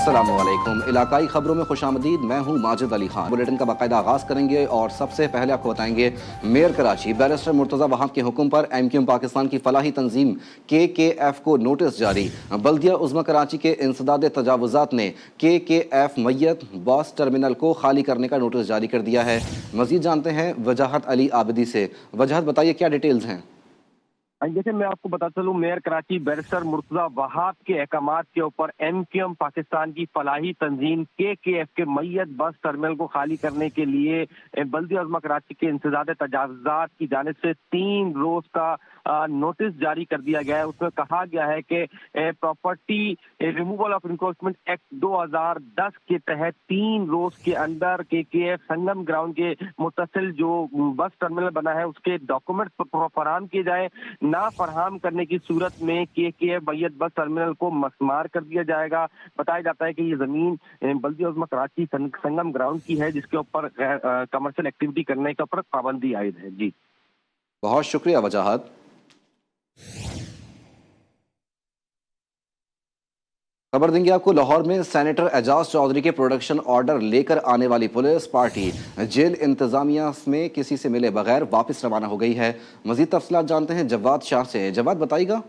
अस्सलामुअलैकुम। इलाकाई खबरों में खुशामदीद। मैं हूँ माजिद अली खान। बुलेटिन का बाकायदा आगाज़ करेंगे और सबसे पहले आपको बताएंगे मेयर कराची बैरिस्टर मुर्तज़ा वहाब के हुक्म पर MQM पाकिस्तान की फलाही तंजीम KKF को नोटिस जारी। बल्दिया उज़्मा कराची के इंसदाद तजावुज़ात ने KKF मैयत बस टर्मिनल को खाली करने का नोटिस जारी कर दिया है। मज़ीद जानते हैं वजाहत अली आबिदी से। वजाहत बताइए क्या डिटेल्स हैं। जैसे मैं आपको बता चलूं, मेयर कराची बैरिस्टर मुर्तज़ा वहाब के अहकामात के ऊपर MQM पाकिस्तान की फलाही तंजीम KKF के मैयत बस टर्मिनल को खाली करने के लिए बल्दिया उज़्मा कराची के इंसदाद तजावुज़ात की जानिब से 3 रोज का नोटिस जारी कर दिया गया है। उसमें कहा गया है कि property removal of encroachment act 2010 के तहत 3 रोज के अंदर KKF संगम ग्राउंड के मुत्तसिल जो बस टर्मिनल बना है उसके डॉक्यूमेंट फराहम किए जाए। ना फराहम करने की सूरत में KKF मैयत बस टर्मिनल को मस्मार कर दिया जाएगा। बताया जाता है कि ये जमीन बल्दिया उज़्मा कराची संगम ग्राउंड की है, जिसके ऊपर कमर्शियल एक्टिविटी करने के ऊपर पाबंदी आयद है। जी बहुत शुक्रिया वजाहत। खबर देंगे आपको, लाहौर में सेनेटर एजाज चौधरी के प्रोडक्शन ऑर्डर लेकर आने वाली पुलिस पार्टी जेल इंतजामिया में किसी से मिले बगैर वापस रवाना हो गई है। मजीद तफसीलात जानते हैं जवाद शाह से। जवाद बताइएगा।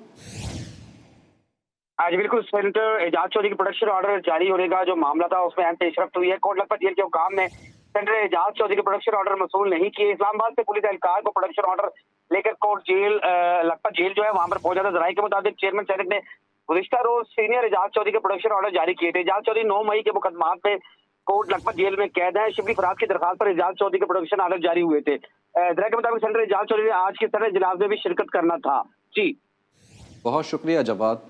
आज बिल्कुल सेनेटर एजाज चौधरी के प्रोडक्शन ऑर्डर जारी होने का जो मामला था उसमें अहम पेशरफ्त हुई है। कोर्ट लखपत जेल के हुकाम ने सेनेटर एजाज चौधरी के प्रोडक्शन ऑर्डर मसूल नहीं किए। इस्लामाबाद से पुलिस एहलकार को प्रोडक्शन ऑर्डर लेकर कोर्ट जेल लखपत जेल जो है वहां पर पहुंचा था। जराये के मुताबिक चेयरमैन सेनेट ने गुज़िश्ता रोज सीनियर एजाज चौधरी के प्रोडक्शन ऑर्डर जारी किए थे। एजाज चौधरी 9 मई के मुकदमात में कोर्ट लखपत जेल में कैद है। शिबली फराज की दरखास्त पर एजाज चौधरी के प्रोडक्शन ऑर्डर जारी हुए थे। जराये के मुताबिक सेनेटर एजाज चौधरी ने आज के सदर इजलास में भी शिरकत करना था। जी बहुत शुक्रिया जवाद।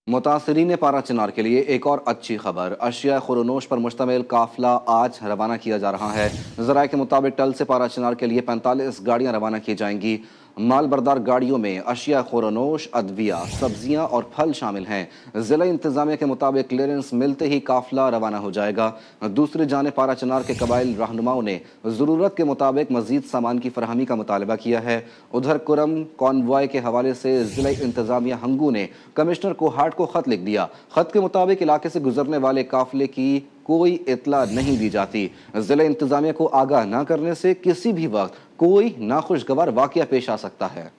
मुतासरीन पारा चिनार के लिए एक और अच्छी खबर। अशिया खुरनोश पर मुश्तमिल काफिला आज रवाना किया जा रहा है। ज़राए के मुताबिक टल से पारा चिनार के लिए 45 गाड़ियां रवाना की जाएंगी। माल बरदार गाड़ियों में अशिया खुरनोश, अदविया, सब्जियां और फल शामिल हैं। ज़िला इंतजामिया के मुताबिक क्लियरेंस मिलते ही काफिला रवाना हो जाएगा। दूसरी जानिब पारा चिनार के कबाइल रहनुमाओं ने ज़रूरत के मुताबिक मजीद सामान की फरहमी का मुतालबा किया है। उधर कुरम कॉन्वॉय के हवाले से ज़िला इंतजामिया हंगू ने कमिश्नर कोहाट को खत लिख दिया। खत के मुताबिक इलाके से गुजरने वाले काफिले की कोई इतला नहीं दी जाती। जिला इंतजामिया को आगाह न करने से किसी भी वक्त कोई नाखुशगवार वाकया पेश आ सकता है।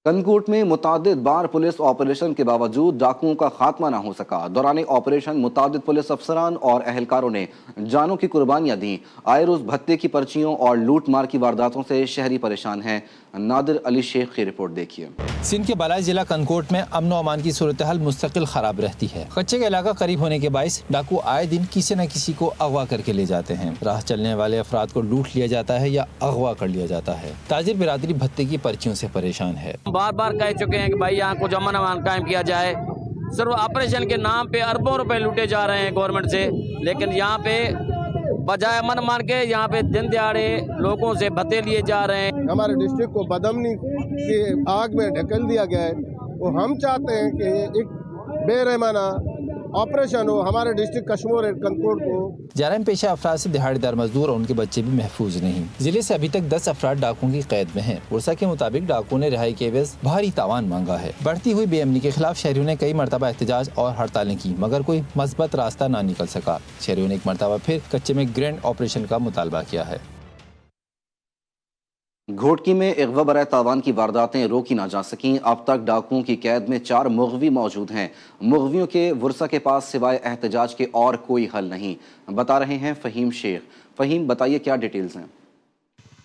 कनकोट में मुतादिद बार पुलिस ऑपरेशन के बावजूद डाकुओं का खात्मा न हो सका। दौरान ऑपरेशन मुतादिद पुलिस अफसरान और अहलकारों ने जानों की कुर्बानियां दी। आए रोज भत्ते की पर्चियों और लूट मार की वारदातों से शहरी परेशान हैं। नादिर अली शेख की रिपोर्ट देखिए। सिंध के बालाई जिला कनकोट में अमन व अमान की सूरत हाल मुस्तकिल खराब रहती है। कच्चे का इलाका करीब होने के बायस डाकू आए दिन किसी न किसी को अगवा करके ले जाते हैं। राह चलने वाले अफराद को लूट लिया जाता है या अगवा कर लिया जाता है। ताजिर बिरादरी भत्ते की पर्चियों से परेशान है। बार बार कह चुके हैं कि भाई यहाँ कुछ अमन अमान कायम किया जाए। सिर्फ ऑपरेशन के नाम पे अरबों रुपए लूटे जा रहे हैं गवर्नमेंट से, लेकिन यहाँ पे बजाय अमन अमान के यहाँ पे दिन दिहाड़े लोगों से भत्ते लिए जा रहे हैं। हमारे डिस्ट्रिक्ट को बदअमनी की आग में ढकेल दिया गया है। वो हम चाहते हैं कि एक बेरहमाना ऑपरेशन हो हमारे डिस्ट्रिक्ट कश्मीर और कनकोट को। जारम पेशा अफराद से दिहाड़ीदार मजदूर और उनके बच्चे भी महफूज नहीं। जिले से अभी तक 10 अफराद डाकुओं की कैद में हैं। उर्सा के मुताबिक डाकुओं ने रिहाई के एवज भारी तावान मांगा है। बढ़ती हुई बेअमनी के खिलाफ शहरियों ने कई मरतबा एहतजाज और हड़तालें की, मगर कोई मस्बत रास्ता ना निकल सका। शहरियों ने एक मरतबा फिर कच्चे में ग्रैंड ऑपरेशन का मुतालबा किया है। घोटकी में अगवा बराए तावान की वारदातें रोकी ना जा सकीं। अब तक डाकुओं की कैद में 4 मुग़वी मौजूद हैं। मुग़वियों के वुरसा के पास सिवाय एहतजाज के और कोई हल नहीं, बता रहे हैं फ़हीम शेख। फ़हीम बताइए क्या डिटेल्स हैं।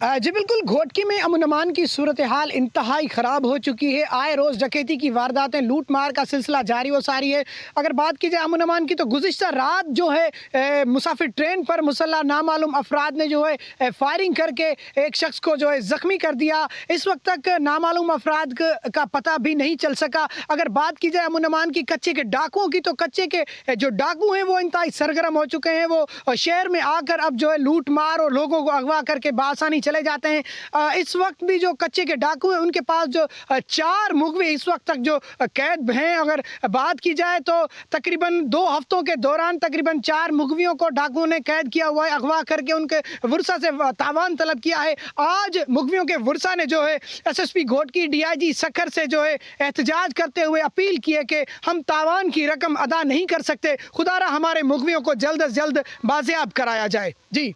जी बिल्कुल, घोटकी में अमन अमान की सूरत हाल इंतहाई ख़राब हो चुकी है। आए रोज़ डकैती की वारदातें, लूट मार का सिलसिला जारी व सारी है। अगर बात की जाए अमन अमान की तो गुज़िश्ता रात जो है मुसाफिर ट्रेन पर मुसल्लह नामालूम अफराद ने जो है फायरिंग करके एक शख्स को जो है ज़ख्मी कर दिया। इस वक्त तक नामालूम अफराद का पता भी नहीं चल सका। अगर बात की जाए अमन अमान की कच्चे के डाकुओं की तो कच्चे के जो डाकू हैं वो इंतहाई सरगर्म हो चुके हैं। वो शहर में आकर अब जो है लूट मार और लोगों को अगवा करके बासानी चले जाते हैं। इस वक्त भी जो कच्चे के डाकू हैं उनके पास जो 4 मुगवे इस वक्त तक जो कैद हैं, अगर बात की जाए तो तकरीबन 2 हफ्तों के दौरान तकरीबन 4 मुगवियों को डाकुओं ने कैद किया हुआ है, अगवा करके उनके वर्षा से तावान तलब किया है। आज मुगवियों के वर्षा ने जो है SSP घोटकी DIG सखर से जो है एहतजाज करते हुए अपील की है कि हम तावान की रकम अदा नहीं कर सकते, खुदारा हमारे मुगवियों को जल्द से जल्द बाजियाब कराया जाए। जी।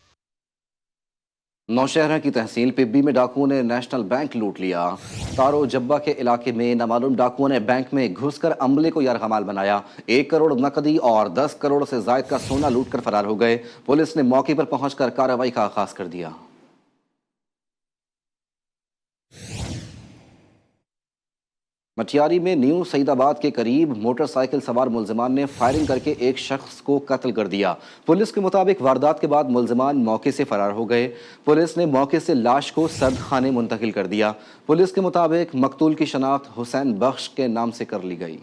नौशहरा की तहसील पिब्बी में डाकुओं ने नेशनल बैंक लूट लिया। तारो जब्बा के इलाके में नामालूम डाकुओं ने बैंक में घुसकर अमले को यरगमाल बनाया। 1 करोड़ नकदी और 10 करोड़ से जायद का सोना लूटकर फरार हो गए। पुलिस ने मौके पर पहुंचकर कार्रवाई का आगाज कर दिया। मटियारी में न्यू सईदाबाद के करीब मोटरसाइकिल सवार मुलजिमान ने फायरिंग करके एक शख्स को कत्ल कर दिया। पुलिस के मुताबिक वारदात के बाद मुलजिमान मौके से फरार हो गए। पुलिस ने मौके से लाश को सर्द खाने मुंतकिल कर दिया। पुलिस के मुताबिक मकतूल की शनाख्त हुसैन बख्श के नाम से कर ली गई।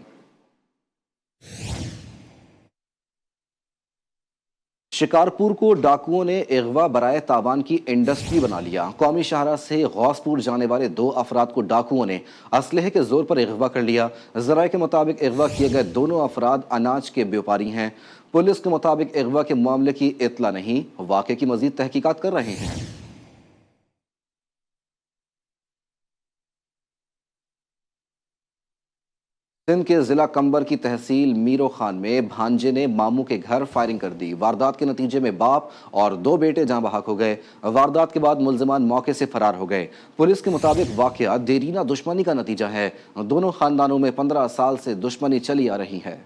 शिकारपुर को डाकुओं ने अगवा बराए तावान की इंडस्ट्री बना लिया। कौमी शाहरा से गौसपुर जाने वाले 2 अफराद को डाकुओं ने असलहे के जोर पर अगवा कर लिया। ज़राए के मुताबिक अगवा किए गए दोनों अफराद अनाज के व्यापारी हैं। पुलिस के मुताबिक अगवा के मामले की इत्तला नहीं, वाक़े की मजीद तहकीकात कर रहे हैं। सिंध के जिला कंबर की तहसील मीरो खान में भांजे ने मामू के घर फायरिंग कर दी। वारदात के नतीजे में बाप और 2 बेटे जाँ बहक हो गए। वारदात के बाद मुलजिमान मौके से फरार हो गए। पुलिस के मुताबिक वाकया देरीना दुश्मनी का नतीजा है। दोनों खानदानों में 15 साल से दुश्मनी चली आ रही है।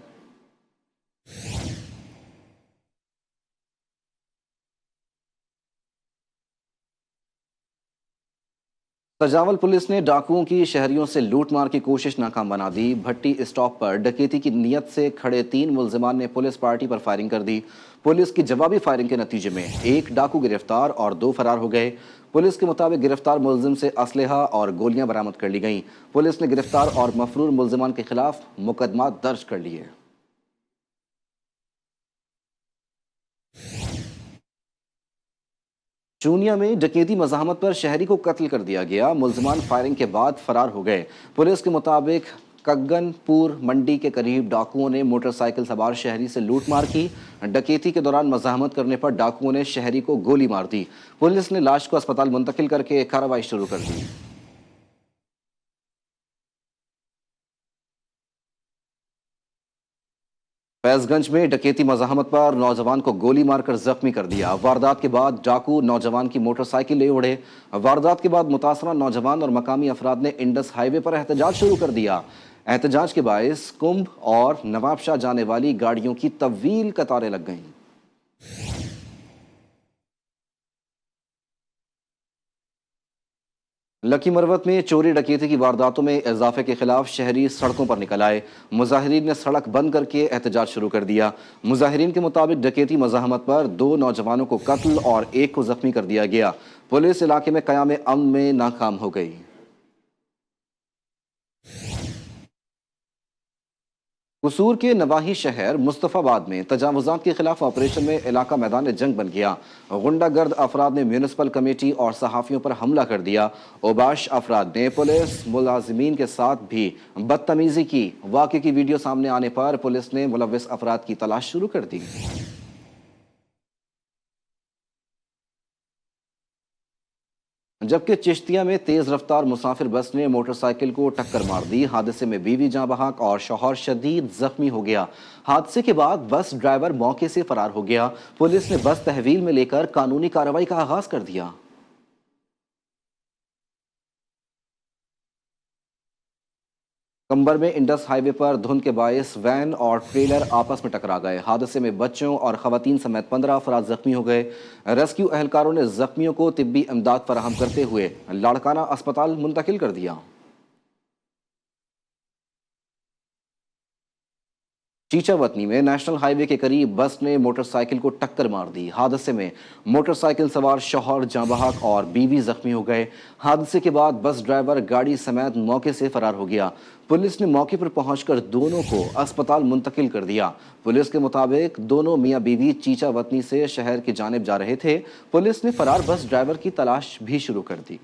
सजावल पुलिस ने डाकुओं की शहरियों से लूटमार की कोशिश नाकाम बना दी। भट्टी स्टॉप पर डकैती की नीयत से खड़े 3 मुलजिमान ने पुलिस पार्टी पर फायरिंग कर दी। पुलिस की जवाबी फायरिंग के नतीजे में 1 डाकू गिरफ्तार और 2 फरार हो गए। पुलिस के मुताबिक गिरफ्तार मुलजिम से असलहा और गोलियां बरामद कर ली गईं। पुलिस ने गिरफ्तार और मफरूर मुलजिमान के खिलाफ मुकदमा दर्ज कर लिए। चूनिया में डकैती मज़ाहमत पर शहरी को कत्ल कर दिया गया। मुलजिमान फायरिंग के बाद फरार हो गए। पुलिस के मुताबिक कग्गनपुर मंडी के करीब डाकुओं ने मोटरसाइकिल सवार शहरी से लूटमार की। डकैती के दौरान मज़ाहमत करने पर डाकुओं ने शहरी को गोली मार दी। पुलिस ने लाश को अस्पताल मुंतकिल करके कार्रवाई शुरू कर दी। फैजगंज में डकैती मज़ाहमत पर नौजवान को गोली मारकर जख्मी कर दिया। वारदात के बाद डाकू नौजवान की मोटरसाइकिल ले उड़े। वारदात के बाद मुतासरा नौजवान और मकामी अफराद ने इंडस हाईवे पर एहतजाज शुरू कर दिया। एहतजाज के बायस कुंभ और नवाबशाह जाने वाली गाड़ियों की तवील कतारें लग गईं। लकी मरवत में चोरी डकैती की वारदातों में इजाफे के खिलाफ शहरी सड़कों पर निकल आए। मुजाहिरीन ने सड़क बंद करके एहतजाज शुरू कर दिया। मुजाहिरीन के मुताबिक डकैती मज़ाहमत पर 2 नौजवानों को कत्ल और 1 को जख्मी कर दिया गया। पुलिस इलाके में क़याम अमन में नाकाम हो गई। कसूर के नवाही शहर मुस्तफ़ाबाद में तजावुज़ात के खिलाफ ऑपरेशन में इलाका मैदान जंग बन गया। गुंडागर्द अफराद ने म्यूनिसिपल कमेटी और सहाफ़ियों पर हमला कर दिया। ओबाश अफराद ने पुलिस मुलाजिमीन के साथ भी बदतमीज़ी की। वाक़े की वीडियो सामने आने पर पुलिस ने मुलव्विस अफराद की तलाश शुरू कर दी। जबकि चिश्तिया में तेज रफ्तार मुसाफिर बस ने मोटरसाइकिल को टक्कर मार दी। हादसे में बीवी जाँ बहक और शौहर शदीद जख्मी हो गया। हादसे के बाद बस ड्राइवर मौके से फरार हो गया। पुलिस ने बस तहवील में लेकर कानूनी कार्रवाई का आगाज कर दिया। कंबर में इंडस हाईवे पर धुंध के बायस वैन और ट्रेलर आपस में टकरा गए। हादसे में बच्चों और खवातीन समेत 15 अफराद जख्मी हो गए। रेस्क्यू एहलकारों ने जख्मियों को तिब्बी इमदाद फराहम करते हुए लाड़काना अस्पताल मुंतकिल कर दिया। चीचा वतनी में नेशनल हाईवे के करीब बस ने मोटरसाइकिल को टक्कर मार दी। हादसे में मोटरसाइकिल सवार शौहर जाँ बहक और बीवी जख्मी हो गए। हादसे के बाद बस ड्राइवर गाड़ी समेत मौके से फरार हो गया। पुलिस ने मौके पर पहुंचकर दोनों को अस्पताल मुंतकिल कर दिया। पुलिस के मुताबिक दोनों मियां बीवी चीचा वतनी से शहर की जानिब जा रहे थे। पुलिस ने फरार बस ड्राइवर की तलाश भी शुरू कर दी।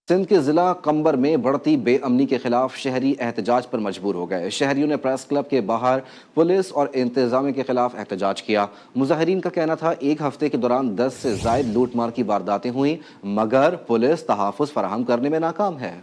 सिंध के जिला कंबर में बढ़ती बेअमनी के खिलाफ शहरी एहतजाज पर मजबूर हो गए। शहरियों ने प्रेस क्लब के बाहर पुलिस और इंतजामिया के खिलाफ एहतजाज किया। मुजाहिरीन का कहना था एक हफ्ते के दौरान 10 से ज़ायद लूटमार की वारदातें हुई, मगर पुलिस तहफ़्फ़ुज़ फराहम करने में नाकाम है।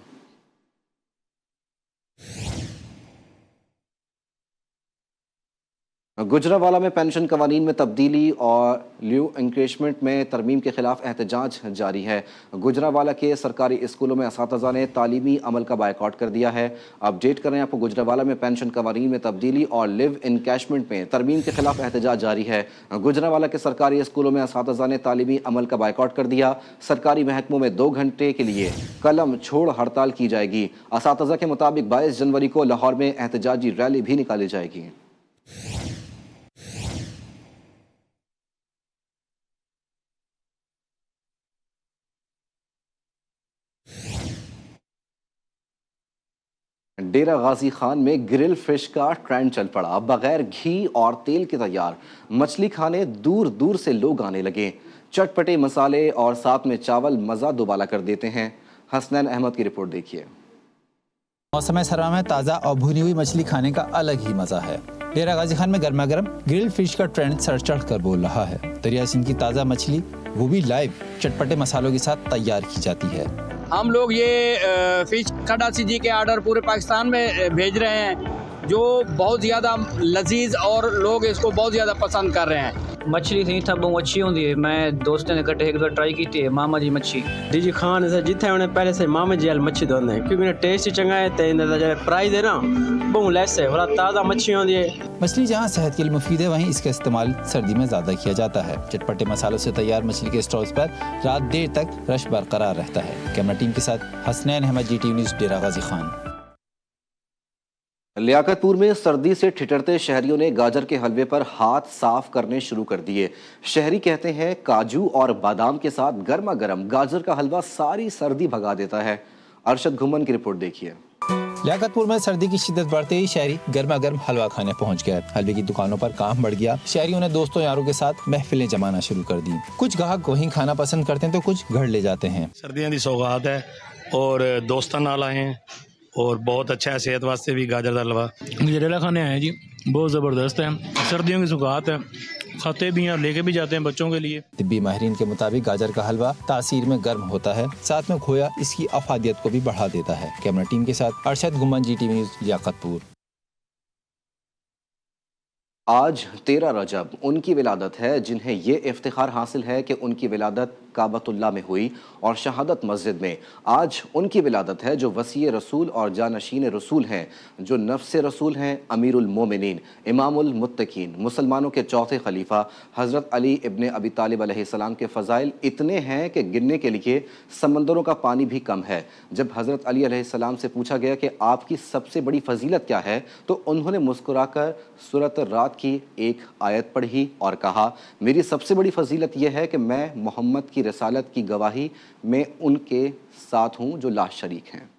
गुजरावाला में पेंशन कवानीन में तब्दीली और न्यू इंक्रीजमेंट में तरमीम के खिलाफ एहतजाज जारी है। गुजरावाला के सरकारी स्कूलों में असातिज़ा ने तालीमी अमल का बायकॉट कर दिया है। अपडेट कर रहे हैं आपको, गुजरावाला में पेंशन कवानीन में तब्दीली और लिव इनकैशमेंट में तरमीम के खिलाफ एहतजाज जारी है। गुजरावाला के सरकारी स्कूलों में असातिज़ा ने तालीमी अमल का बायकॉट कर दिया। सरकारी महकमों में 2 घंटे के लिए कलम छोड़ हड़ताल की जाएगी। असातिज़ा के मुताबिक 22 जनवरी को लाहौर में एहतजाजी रैली भी निकाली जाएगी। डेरा गाजी खान में ग्रिल फिश का ट्रेंड चल पड़ा। बगैर घी और तेल के तैयार मछली खाने दूर दूर से लोग आने लगे। चटपटे मसाले और साथ में चावल मज़ा दुबाला कर देते हैं। हसनैन अहमद की रिपोर्ट देखिए। मौसम सरमा में ताज़ा और भुनी हुई मछली खाने का अलग ही मज़ा है। डेरा गाजी खान में गर्मा गर्म ग्रिल फिश का ट्रेंड सर चढ़ कर बोल रहा है। दरिया सिंह की ताज़ा मछली, वो भी लाइव चटपटे मसालों के साथ तैयार की जाती है। हम लोग ये फिश खडासी जी के आर्डर पूरे पाकिस्तान में भेज रहे हैं, जो बहुत ज़्यादा लजीज और लोग इसको बहुत ज़्यादा पसंद कर रहे हैं। मछली थी था बहुत अच्छी होती है। मैं दोस्तों ने कटे एक बार ट्राई की थी मामा जी मच्छी डीजी खान से जिथे उन्हें पहले से मामा जी वाली मच्छी दोने हैं, क्योंकि इन्हें टेस्ट ही चंगा है। तो इनका जो प्राइस है ना बहुत लेस है, बड़ा ताज़ा मच्छी होती है। मछली जहाँ सेहत के लिए मुफीद है, वहीं इसका इस्तेमाल सर्दी में ज़्यादा किया जाता है। चटपटे मसालों से तैयार मछली के स्टॉल्स पर रात देर तक रश बरकरार रहता है। कैमरा टीम के साथ हसनैन अहमद, GTV न्यूज़, डेरा गाजी खान। लियाकतपुर में सर्दी से ठिठुरते शहरियों ने गाजर के हलवे पर हाथ साफ करने शुरू कर दिए। शहरी कहते हैं काजू और बादाम के साथ गर्मा गर्म गाजर का हलवा सारी सर्दी भगा देता है। अरशद घुमन की रिपोर्ट देखिए। लियाकतपुर में सर्दी की शिद्दत बढ़ते ही शहरी गर्मा गर्म हलवा खाने पहुंच गए। हलवे की दुकानों पर काम बढ़ गया। शहरियों ने दोस्तों यारों के साथ महफिलें जमाना शुरू कर दी। कुछ ग्राहक वहीं खाना पसंद करते हैं तो कुछ घर ले जाते हैं। सर्दियों की सौगात है और दोस्तों नाल आए हैं और बहुत अच्छा है सेहत वास्ते भी गाजर का हलवा। गजरेला खाने आए जी, बहुत ज़बरदस्त है। सर्दियों की सौगात है, खाते भी हैं और लेके भी जाते हैं बच्चों के लिए। तिब्बी माहिरीन के मुताबिक गाजर का हलवा तासीर में गर्म होता है, साथ में खोया इसकी अफादियत को भी बढ़ा देता है। कैमरा टीम के साथ अरशद गुमन, GTV न्यूज़, लियाकतपुर। आज 13 रजब उनकी विलादत है जिन्हें ये इफ्तिखार हासिल है कि उनकी विलादत काबतुल्लाह में हुई और शहादत मस्जिद में। आज उनकी विलादत है जो वसी रसूल और जानशीन रसूल हैं, जो नफ्स रसूल हैं, अमीरुल मोमिनीन, इमामुल मुत्तकीन, मुसलमानों के चौथे खलीफा हज़रत अली इब्ने अबी तालिब अलैहिस्सलाम के फ़ज़ाइल इतने हैं कि गिनने के लिए समंदरों का पानी भी कम है। जब हज़रत अली अलैहिस्सलाम से पूछा गया कि आपकी सबसे बड़ी फजीलत क्या है, तो उन्होंने मुस्कुराकर सूरत रात की एक आयत पढ़ी और कहा, मेरी सबसे बड़ी फजीलत यह है कि मैं मोहम्मद की रसालत की गवाही में उनके साथ हूँ जो ला शरीक हैं।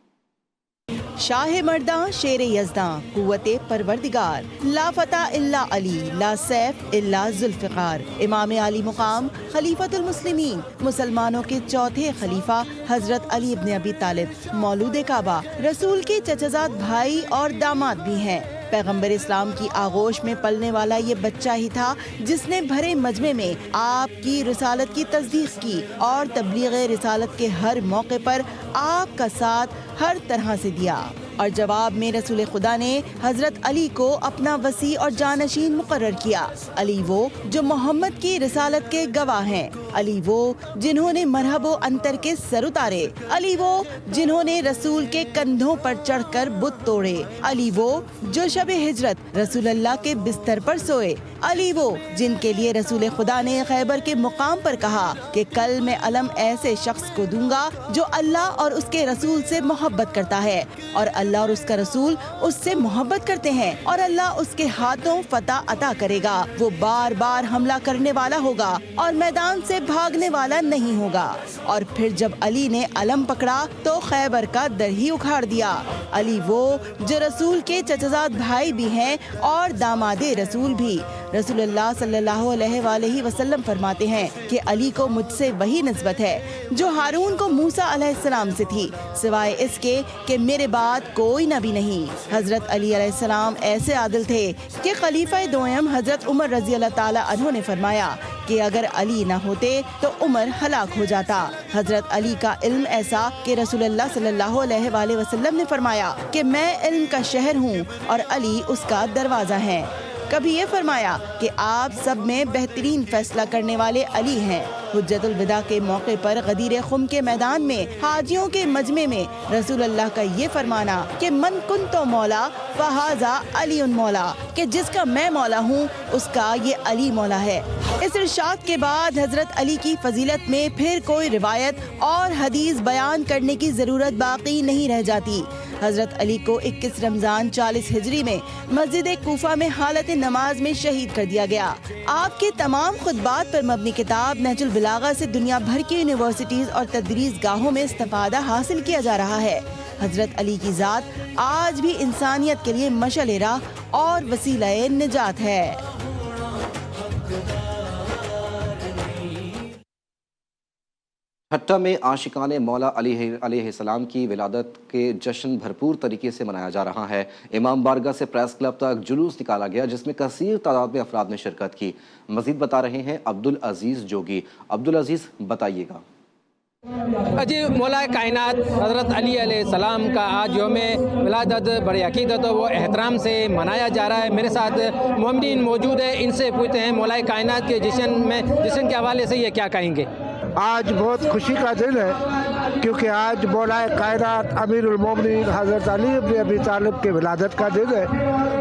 शाह मर्दां शेर यज़दां कुव्वते परवरदिगार, ला फता इल्ला अली, ला सैफ इल्ला जुल्फ़िकार, इमाम आली मुकाम खलीफतुल मुस्लिमीन, मुसलमानों के चौथे खलीफा हजरत अली इब्ने अबी तालिब, मौलूद काबा, रसूल के चचाजाद भाई और दामाद भी हैं। पैगम्बर इस्लाम की आगोश में पलने वाला ये बच्चा ही था जिसने भरे मजमे में आपकी रिसालत की तस्दीक की और तबलीग रिसालत के हर मौके पर आपका साथ हर तरह से दिया। اور جواب میں رسول خدا نے حضرت علی کو اپنا وسیع اور جانشین مقرر کیا۔ علی وہ جو محمد کی رسالت کے گواہ ہیں، علی وہ جنہوں نے مرحب و انتر کے سر اتارے، علی وہ جنہوں نے رسول کے کندھوں پر چڑھ کر بت توڑے، علی وہ جو شب ہجرت رسول اللہ کے بستر پر سوئے، علی وہ جن کے لیے رسول خدا نے خیبر کے مقام پر کہا کہ کل میں علم ایسے شخص کو دوں گا جو اللہ اور اس کے رسول سے محبت کرتا ہے اور اللہ اور اس کا رسول اس سے محبت کرتے ہیں، اور اللہ اس کے ہاتھوں فتح عطا کرے گا، وہ بار بار حملہ کرنے والا ہوگا اور میدان سے بھاگنے والا نہیں ہوگا۔ اور پھر جب علی نے علم پکڑا تو خیبر کا در ہی اکھاڑ دیا۔ علی وہ جو رسول کے چچزاد بھائی بھی ہیں اور داماد رسول بھی۔ رسول اللہ صلی اللہ علیہ وآلہ وسلم فرماتے ہیں کہ علی کو مجھ سے وہی نسبت ہے جو ہارون کو موسیٰ علیہ السلام سے تھی، سوائے اس کے کہ میرے بعد کوئی نبی نہیں۔ حضرت علی علیہ السلام ایسے عادل تھے کہ خلیفہ دوم حضرت عمر رضی اللہ تعالی عنہ نے فرمایا کہ اگر علی نہ ہوتے تو عمر ہلاک ہو جاتا۔ حضرت علی کا علم ایسا کہ رسول اللہ صلی اللہ علیہ وآلہ وسلم نے فرمایا کہ میں علم کا شہر ہوں اور علی اس کا دروازہ ہے۔ کبھی یہ فرمایا کہ آپ سب میں بہترین فیصلہ کرنے والے علی ہیں۔ حجت الوداع کے موقع پر غدیر خم کے میدان میں حاجیوں کے مجمع میں رسول اللہ کا یہ فرمانا کہ من کنتو مولا فہذا علی مولا، کہ جس کا میں مولا ہوں اس کا یہ علی مولا ہے۔ اس ارشاد کے بعد حضرت علی کی فضیلت میں پھر کوئی روایت اور حدیث بیان کرنے کی ضرورت باقی نہیں رہ جاتی۔ حضرت علی کو 21 رمضان 40 ہجری میں مسجد کوفہ میں حالت نماز میں شہید کر دیا گیا۔ آپ کے تمام خطبات پر مبنی کتاب نہج البلاغہ سے دنیا بھر کی یونیورسٹیز اور تدریس گاہوں میں استفادہ حاصل کیا جا رہا ہے۔ حضرت علی کی ذات آج بھی انسانیت کے لیے مشعل راہ اور وسیلہ نجات ہے۔ ٹھٹہ میں عاشقان مولا علی علیہ السلام کی ولادت کے جشن بھرپور طریقے سے منایا جا رہا ہے۔ امام بارگاہ سے پریس کلب تک جلوس نکالا گیا جس میں کثیر تعداد میں افراد نے شرکت کی۔ مزید بتا رہے ہیں عبدالعزیز جوگی۔ عبدالعزیز بتائیے گا۔ جی، مولا کائنات حضرت علی علیہ السلام کا آج یوم ولادت بڑی عقیدت و احترام سے منایا جا رہا ہے۔ میرے ساتھ مومنین موجود ہیں، ان سے پوچھتے ہیں مولا کائنات کے جشن کے حوالے سے یہ کیا کہیں گے؟ آج بہت خوشی کا دن ہے کیونکہ آج مولا کائنات امیر المومنین حضرت علی ابن ابی طالب کے ولادت کا دن ہے۔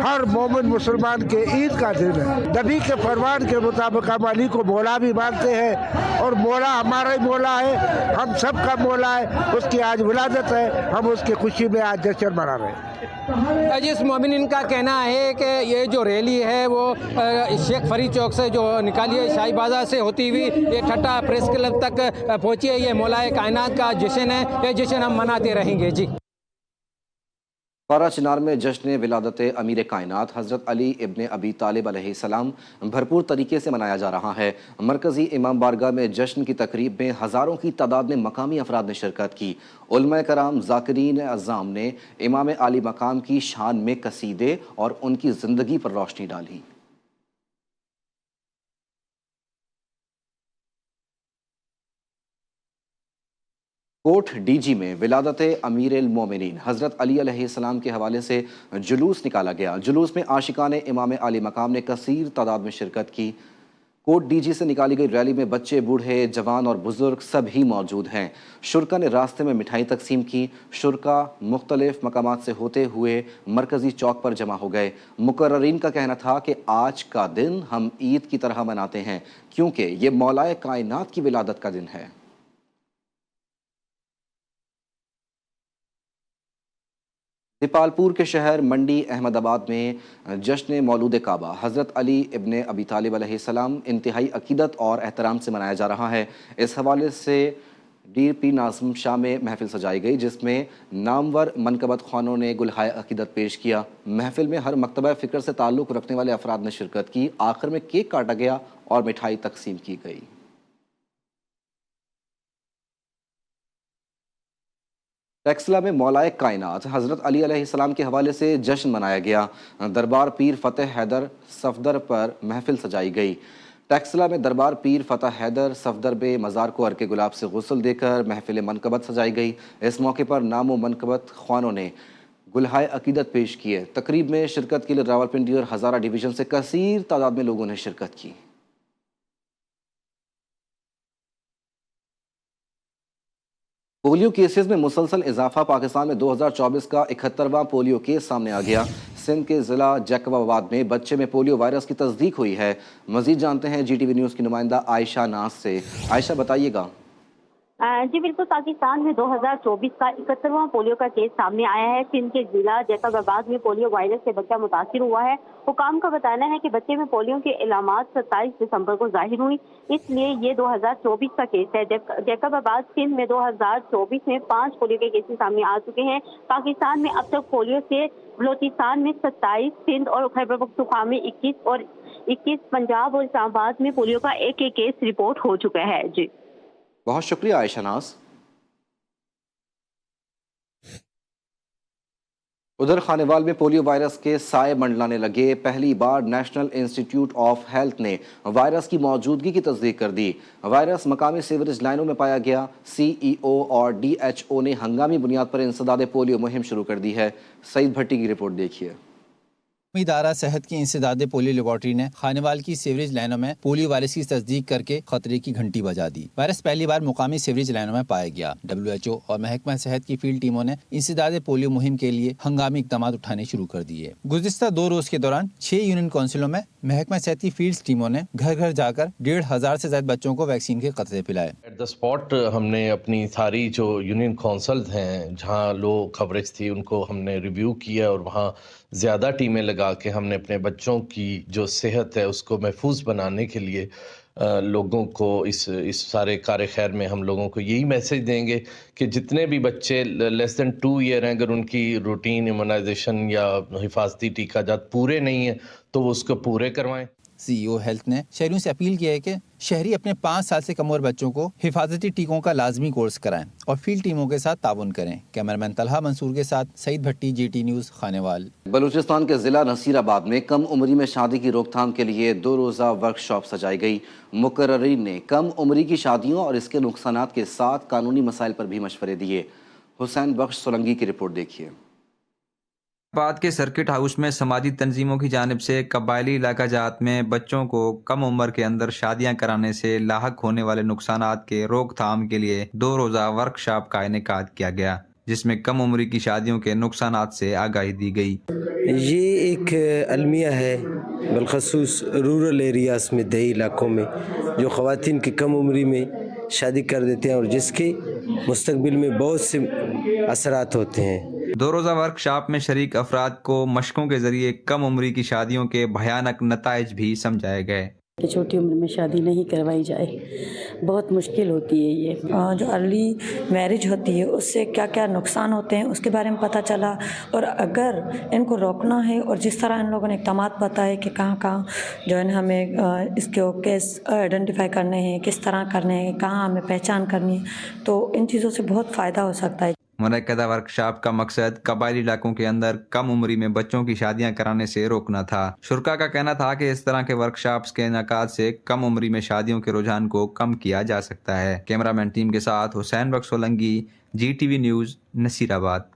ہر مومن مسلمان کے عید کا دن ہے۔ نبی کے فرمان کے مطابق ہم علی کو مولا بھی مانتے ہیں اور مولا ہمارا ہی مولا ہے، ہم سب کا مولا ہے۔ اس کی آج ولادت ہے، ہم اس کی خوشی میں آج جشن منا رہے ہیں۔ جس مومنین کا کہنا ہے کہ یہ جو ریلی ہے وہ شیخ فرید چوک سے جو نکالی ہے، شاہی بازار سے ہوتی ہوئی یہ ٹھٹہ پریس کلب تک پہنچی ہے۔ یہ مولا کائنات کا جشن ہے، یہ جشن ہم مناتے رہیں گے۔ جی، پارا چنار میں جشن ولادت امیر کائنات حضرت علی ابن ابی طالب علیہ السلام بھرپور طریقے سے منایا جا رہا ہے۔ مرکزی امام بارگاہ میں جشن کی تقریب میں ہزاروں کی تعداد میں مقامی افراد نے شرکت کی۔ علماء کرام، ذاکرین اعظام نے امام عالی مقام کی شان میں قصیدے اور ان کی زندگی پر روشنی ڈالی۔ کوٹ ڈی جی میں ولادت امیر المومنین حضرت علی علیہ السلام کے حوالے سے جلوس نکالا گیا۔ جلوس میں عاشقان امام عالی مقام نے کثیر تعداد میں شرکت کی۔ کوٹ ڈی جی سے نکالی گئی ریلی میں بچے، بوڑھے، جوان اور بزرگ سب ہی موجود ہیں۔ شرکا نے راستے میں مٹھائی تقسیم کی۔ شرکا مختلف مقامات سے ہوتے ہوئے مرکزی چوک پر جمع ہو گئے۔ مقررین کا کہنا تھا کہ آج کا دن ہم عید کی طرح مناتے ہیں کیونکہ یہ مولا کائنات کی ولادت کا دن ہے۔ دیپالپور کے شہر منڈی احمد آباد میں جشن مولود کعبہ حضرت علی ابن ابی طالب علیہ السلام انتہائی عقیدت اور احترام سے منایا جا رہا ہے۔ اس حوالے سے ڈی پی ناظم شاہ میں محفل سجائی گئی جس میں نامور منقبت خوانوں نے گلہائے عقیدت پیش کیا۔ محفل میں ہر مکتبہ فکر سے تعلق رکھنے والے افراد نے شرکت کی۔ آخر میں کیک کاٹا گیا اور مٹھائی تقسیم کی گئی۔ ٹیکسلا میں مولا کائنات حضرت علی علیہ السلام کے حوالے سے جشن منایا گیا۔ دربار پیر فتح حیدر صفدر پر محفل سجائی گئی۔ ٹیکسلا میں دربار پیر فتح حیدر صفدر بے مزار کو عرق گلاب سے غسل دے کر محفل منقبت سجائی گئی۔ اس موقع پر نام و منقبت خوانوں نے गुलहाए अकीदत पेश किए। तकरीब में शिरकत के लिए रावलपिंडी और हज़ारा डिवीज़न से कसीर तादाद में लोगों ने शिरकत की। पोलियो केसेस में मुसलसल इजाफा। पाकिस्तान में 2024 का 71वां पोलियो केस सामने आ गया। सिंध के ज़िला जैकबाबाद में बच्चे में पोलियो वायरस की तस्दीक हुई है। मजीद जानते हैं GTV न्यूज़ की नुमाइंदा आयशा नाज से। आयशा, बताइएगा। जी बिल्कुल, पाकिस्तान में 2024 का 71वां पोलियो का केस सामने आया है। सिंध के जिला जैकबाबाद में पोलियो वायरस से बच्चा मुतासिर हुआ है। हुकाम का बताना है कि बच्चे में पोलियो के इलामात 27 दिसंबर को जाहिर हुई, इसलिए ये 2024 का केस है। जैकबाबाद सिंध में 2024 में 5 पोलियो के केसेस सामने आ चुके हैं। पाकिस्तान में अब तक पोलियो से बलोचिस्तान में 27, सिंध और खैबर पख्तूनख्वा में 21 और 21 पंजाब और इस्लामाबाद में पोलियो का एक केस रिपोर्ट हो चुका है। जी बहुत शुक्रिया आयशा नाज। उधर खानेवाल में पोलियो वायरस के साए मंडलाने लगे। पहली बार नेशनल इंस्टीट्यूट ऑफ हेल्थ ने वायरस की मौजूदगी की तस्दीक कर दी। वायरस मकामी सीवरेज लाइनों में पाया गया। CEO और DHO ने हंगामी बुनियाद पर इंसदाद पोलियो मुहिम शुरू कर दी है। सईद भट्टी की रिपोर्ट देखिए। इदारा सेहत की इंसदाद पोलियो लेबॉर्ट्री ने खानेवाल की सीवरेज लाइनों में पोलियो वायरस की तस्दीक करके खतरे की घंटी बजा दी। वायरस पहली बार मुकामी सीवरेज लाइनों में पाया गया। WHO और महकमा सेहत की फील्ड टीमों ने इंसदाद पोलियो मुहिम के लिए हंगामी इकदाम उठाने शुरू कर दिए। गुज़िश्ता 2 रोज के दौरान 6 यूनियन काउंसिलों में महकमा सेहत की फील्ड टीमों ने घर घर जाकर 1,500 से ज्यादा बच्चों को वैक्सीन के कतरे पिलाए। एट द स्पॉट हमने अपनी सारी जो यूनियन काउंसिल हैं जहाँ लो कवरेज थी उनको हमने रिव्यू किया और वहाँ ज़्यादा टीमें लगा के हमने अपने बच्चों की जो सेहत है उसको महफूज बनाने के लिए लोगों को इस सारे कार्य खैर में हम लोगों को यही मैसेज देंगे कि जितने भी बच्चे लेस देन 2 ईयर हैं, अगर उनकी रूटीन इम्यूनाइजेशन या हिफाजती टीका जात पूरे नहीं है तो वो उसको पूरे करवाएं। CEO हेल्थ ने शहरियों से अपील की है कि शहरी अपने 5 साल से कम उम्र बच्चों को हिफाजती टीकों का लाजमी कोर्स कराएं और फील्ड टीमों के साथ ताउन करें। कैमरामैन तलहा मंसूर के साथ सईद भट्टी, GT न्यूज़, खानेवाल। बलूचिस्तान के जिला नसीराबाद में कम उम्री में शादी की रोकथाम के लिए 2 रोज़ा वर्कशॉप सजाई गई। मुकर्ररीन ने कम उम्री की शादियों और इसके नुकसानात के साथ कानूनी मसाइल पर भी मशवरे दिए। हुसैन बख्श सोलंगी की रिपोर्ट देखिए। बाद के सर्किट हाउस में समाजी तंजीमों की जानिब से कबायली इलाका जात में बच्चों को कम उम्र के अंदर शादियां कराने से लाहक होने वाले नुकसानात के रोकथाम के लिए 2 रोज़ा वर्कशॉप का इनेकाद किया गया, जिसमें कम उम्र की शादियों के नुकसानात से आगाही दी गई। ये एक अलमिया है बिलखसूस रूरल एरियाज़ में, देही इलाकों में जो ख़वातीन की कम उम्री में शादी कर देते हैं और जिसके मुस्तकबिल में बहुत से असरात होते हैं। 2 रोज़ा वर्कशॉप में शरीक अफराद को मशकों के जरिए कम उम्री की शादियों के भयानक नताइज भी समझाए गए। कि छोटी उम्र में शादी नहीं करवाई जाए, बहुत मुश्किल होती है ये। जो अर्ली मैरिज होती है उससे क्या क्या नुकसान होते हैं उसके बारे में पता चला, और अगर इनको रोकना है और जिस तरह इन लोगों ने इक़दामात बताए कि कहाँ जो है हमें इसके केस आइडेंटिफाई करने हैं, किस तरह करने हैं, कहाँ हमें पहचान करनी है, तो इन चीज़ों से बहुत फ़ायदा हो सकता है। मुनक्कदा वर्कशॉप का मकसद कबायली इलाकों के अंदर कम उम्री में बच्चों की शादियां कराने से रोकना था। शुरका का कहना था कि इस तरह के वर्कशॉप्स के इनेकाद से कम उम्री में शादियों के रुझान को कम किया जा सकता है। कैमरामैन टीम के साथ हुसैन बख्श सोलंगी, GTV न्यूज़, नसीराबाद।